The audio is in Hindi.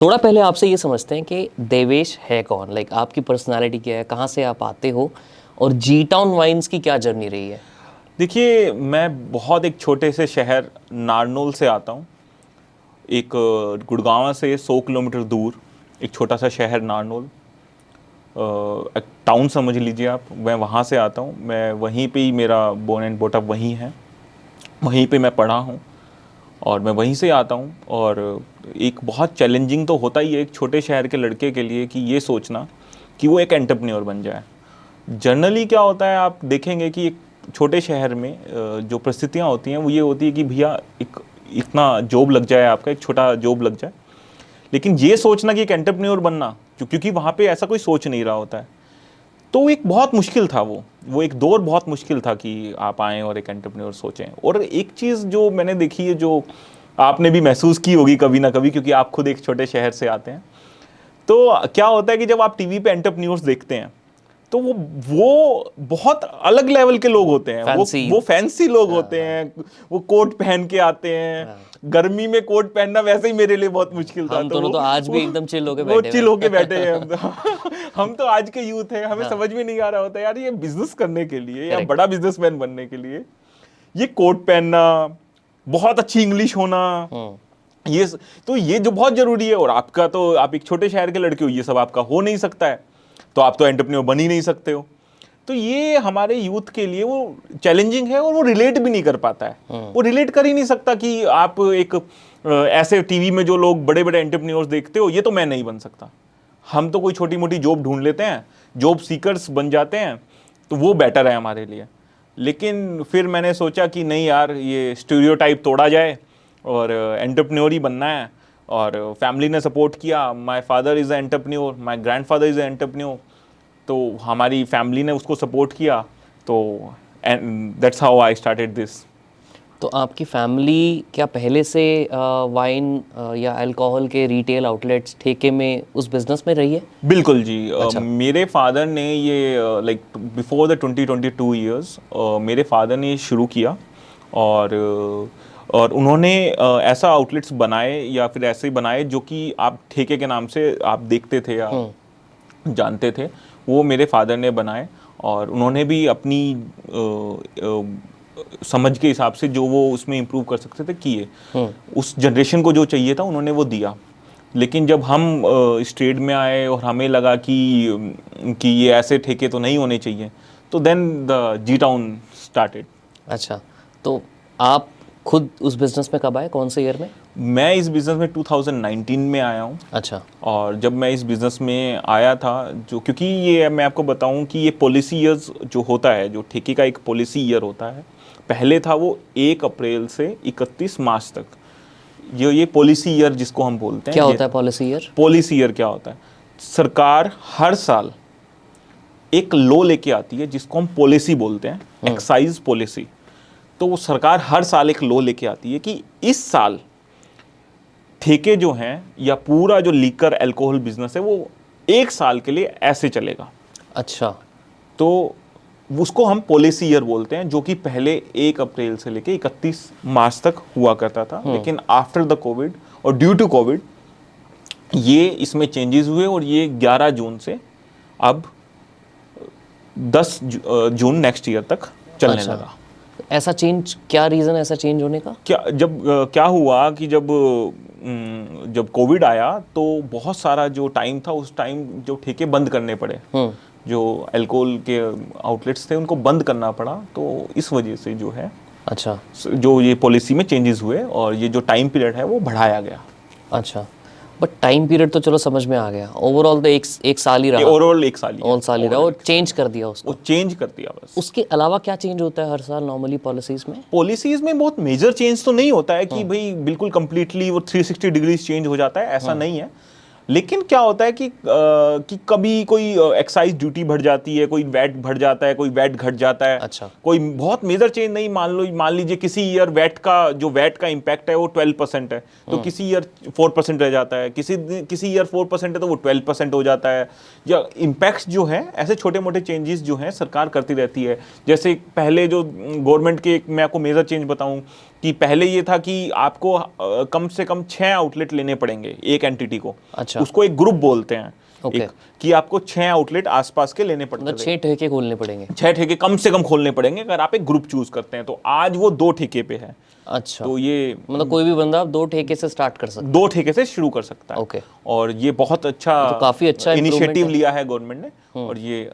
थोड़ा पहले आपसे ये समझते हैं कि देवेश है कौन, लाइक आपकी पर्सनालिटी क्या है, कहाँ से आप आते हो और जी टाउन वाइन्स की क्या जर्नी रही है। देखिए, मैं बहुत एक छोटे से शहर नारनौल से आता हूँ। एक गुड़गांव से 100 किलोमीटर दूर एक छोटा सा शहर नारनौल, एक टाउन समझ लीजिए आप। मैं वहाँ से आता हूँ। मैं वहीं पे ही, मेरा बोर्न एंड बॉट अप वहीं है, वहीं पे मैं पढ़ा हूँ और मैं वहीं से आता हूँ। और एक बहुत चैलेंजिंग तो होता ही है एक छोटे शहर के लड़के के लिए कि ये सोचना कि वो एक एंटरप्रेन्योर बन जाए। जनरली क्या होता है, आप देखेंगे कि एक छोटे शहर में जो परिस्थितियाँ होती हैं वो ये होती है कि भैया एक इतना जॉब लग जाए, आपका एक छोटा जॉब लग जाए। लेकिन ये सोचना कि एक एंटरप्रेन्योर बनना, क्योंकि वहाँ पे ऐसा कोई सोच नहीं रहा होता है, तो एक बहुत मुश्किल था। वो एक दौर बहुत मुश्किल था कि आप आएँ और एक एंटरप्रेन्योर सोचें। और एक चीज़ जो मैंने देखी है, जो आपने भी महसूस की होगी कभी ना कभी, क्योंकि आप खुद एक छोटे शहर से आते हैं, तो क्या होता है कि जब आप टीवी पे एंटरप्रेन्योर्स देखते हैं तो वो बहुत अलग लेवल के लोग होते हैं। फैंसी। वो फैंसी लोग हाँ होते हाँ। हैं। वो कोट पहन के आते हैं। हाँ। गर्मी में कोट पहनना वैसे ही मेरे लिए बहुत मुश्किल था। हम तो दोनों तो आज भी एकदम चिल होके वो बैठे हुए चिल होके हैं। बैठे हैं हम तो। हम तो आज के यूथ हैं, हमें हाँ। समझ में नहीं आ रहा होता यार, ये बिजनेस करने के लिए या करेक्ट। बड़ा बिजनेसमैन बनने के लिए ये कोट पहनना, बहुत अच्छी इंग्लिश होना, हम्म। ये तो ये जो बहुत जरूरी है। और आपका तो, आप एक छोटे शहर के लड़के हो, ये सब आपका हो नहीं सकता है, तो आप तो एंटरप्रेन्योर बन ही नहीं सकते हो। तो ये हमारे यूथ के लिए वो चैलेंजिंग है और वो रिलेट भी नहीं कर पाता है। वो रिलेट कर ही नहीं सकता कि आप एक ऐसे टीवी में जो लोग बड़े बड़े एंटरप्रेन्योर्स देखते हो, ये तो मैं नहीं बन सकता। हम तो कोई छोटी मोटी जॉब ढूंढ लेते हैं, जॉब सीकर्स बन जाते हैं, तो वो बेटर है हमारे लिए। लेकिन फिर मैंने सोचा कि नहीं यार, ये स्टीरियोटाइप तोड़ा जाए और एंटरप्रेन्योर ही बनना है। और फैमिली ने सपोर्ट किया। My father is a entrepreneur, my grandfather is a entrepreneur. तो हमारी फैमिली ने उसको सपोर्ट किया। तो and that's how I started this. तो आपकी फैमिली क्या पहले से वाइन या अल्कोहल के रिटेल आउटलेट्स ठेके में उस बिजनेस में रही है। बिल्कुल जी। अच्छा। मेरे फादर ने ये लाइक बिफोर द 2022 ईयर्स मेरे फादर ने ये शुरू किया। और और उन्होंने ऐसा आउटलेट्स बनाए या फिर ऐसे ही बनाए जो कि आप ठेके के नाम से आप देखते थे या जानते थे, वो मेरे फादर ने बनाए। और उन्होंने भी अपनी समझ के हिसाब से जो वो उसमें इम्प्रूव कर सकते थे किए। उस जनरेशन को जो चाहिए था उन्होंने वो दिया। लेकिन जब हम इस ट्रेड में आए और हमें लगा कि ये ऐसे ठेके तो नहीं होने चाहिए, तो then the G town started. अच्छा। तो आप खुद उस बिजनेस में कब आए, कौन से ईयर में। मैं इस बिज़नेस में 2019 में आया हूँ। अच्छा। और जब मैं इस बिज़नेस में आया था, जो क्योंकि ये मैं आपको बताऊं कि ये पॉलिसी ईयर्स जो होता है, जो ठेके का एक पॉलिसी ईयर होता है, पहले था वो 1 अप्रैल से 31 मार्च तक। ये पॉलिसी ईयर जिसको हम बोलते हैं, क्या ये होता है पॉलिसी ईयर। पॉलिसी ईयर क्या होता है? सरकार हर साल एक लॉ लेके आती है जिसको हम पॉलिसी बोलते हैं, एक्साइज पॉलिसी। तो वो सरकार हर साल एक लॉ लेके आती है कि इस साल ठेके जो हैं या पूरा जो लीकर अल्कोहल बिजनेस है वो 1 साल के लिए ऐसे चलेगा। अच्छा। तो उसको हम पॉलिसी ईयर बोलते हैं, जो कि पहले 1 अप्रैल से लेके 31 मार्च तक हुआ करता था। लेकिन आफ्टर द कोविड और ड्यू टू कोविड ये इसमें चेंजेस हुए और ये 11 जून से अब 10 जून नेक्स्ट ईयर तक चलने अच्छा। लगा। ऐसा चेंज, क्या रीज़न है ऐसा चेंज होने का। क्या हुआ कि जब कोविड आया तो बहुत सारा जो टाइम था, उस टाइम जो ठेके बंद करने पड़े, जो अल्कोहल के आउटलेट्स थे उनको बंद करना पड़ा। तो इस वजह से जो है, अच्छा। जो ये पॉलिसी में चेंजेस हुए और ये जो टाइम पीरियड है वो बढ़ाया गया। अच्छा। बट टाइम पीरियड तो चलो समझ में आ गया, ओवरऑल तो एक साल ही रहा। ओवरऑल 1 साल ही है। ऑल साल ही रहा और चेंज कर दिया वो उसको। चेंज कर दिया बस। उसके अलावा क्या चेंज होता है हर साल नॉर्मली पॉलिसीज में। पॉलिसीज में बहुत मेजर चेंज तो नहीं होता है कि भाई बिल्कुल कंप्लीटली वो 360 डिग्रीज चेंज हो जाता है, ऐसा नहीं है। लेकिन क्या होता है कि कभी कोई एक्साइज ड्यूटी बढ़ जाती है, कोई वैट बढ़ जाता है, कोई वैट घट जाता है। अच्छा। कोई बहुत मेजर चेंज नहीं। मान लीजिए किसी ईयर वैट का इम्पैक्ट है वो 12% है, तो किसी ईयर 4% रह जाता है। किसी ईयर 4% है तो वो 12% हो जाता है। या इम्पैक्ट्स जो है, ऐसे छोटे मोटे चेंजेस जो हैं सरकार करती रहती है। जैसे पहले जो गवर्नमेंट के, मैं आपको मेजर चेंज बताऊं कि पहले ये था कि आपको कम से कम 6 आउटलेट लेने पड़ेंगे एक एंटिटी को। अच्छा। उसको एक ग्रुप बोलते हैं। ओके। एक कि आपको 6 आउटलेट आसपास के लेने पड़ते मतलब थे। 6 ठेके खोलने पड़ेंगे। 6 ठेके कम से कम खोलने पड़ेंगे अगर आप एक ग्रुप चूज करते हैं। तो आज वो 2 ठेके पे है। अच्छा, तो ये मतलब कोई भी बंदा 2 ठेके से स्टार्ट कर सकता 2 ठेके से शुरू कर सकता है। ओके। और ये बहुत अच्छा तो काफी अच्छा improvement इनिशिएटिव है। लिया है गवर्नमेंट ने, और ये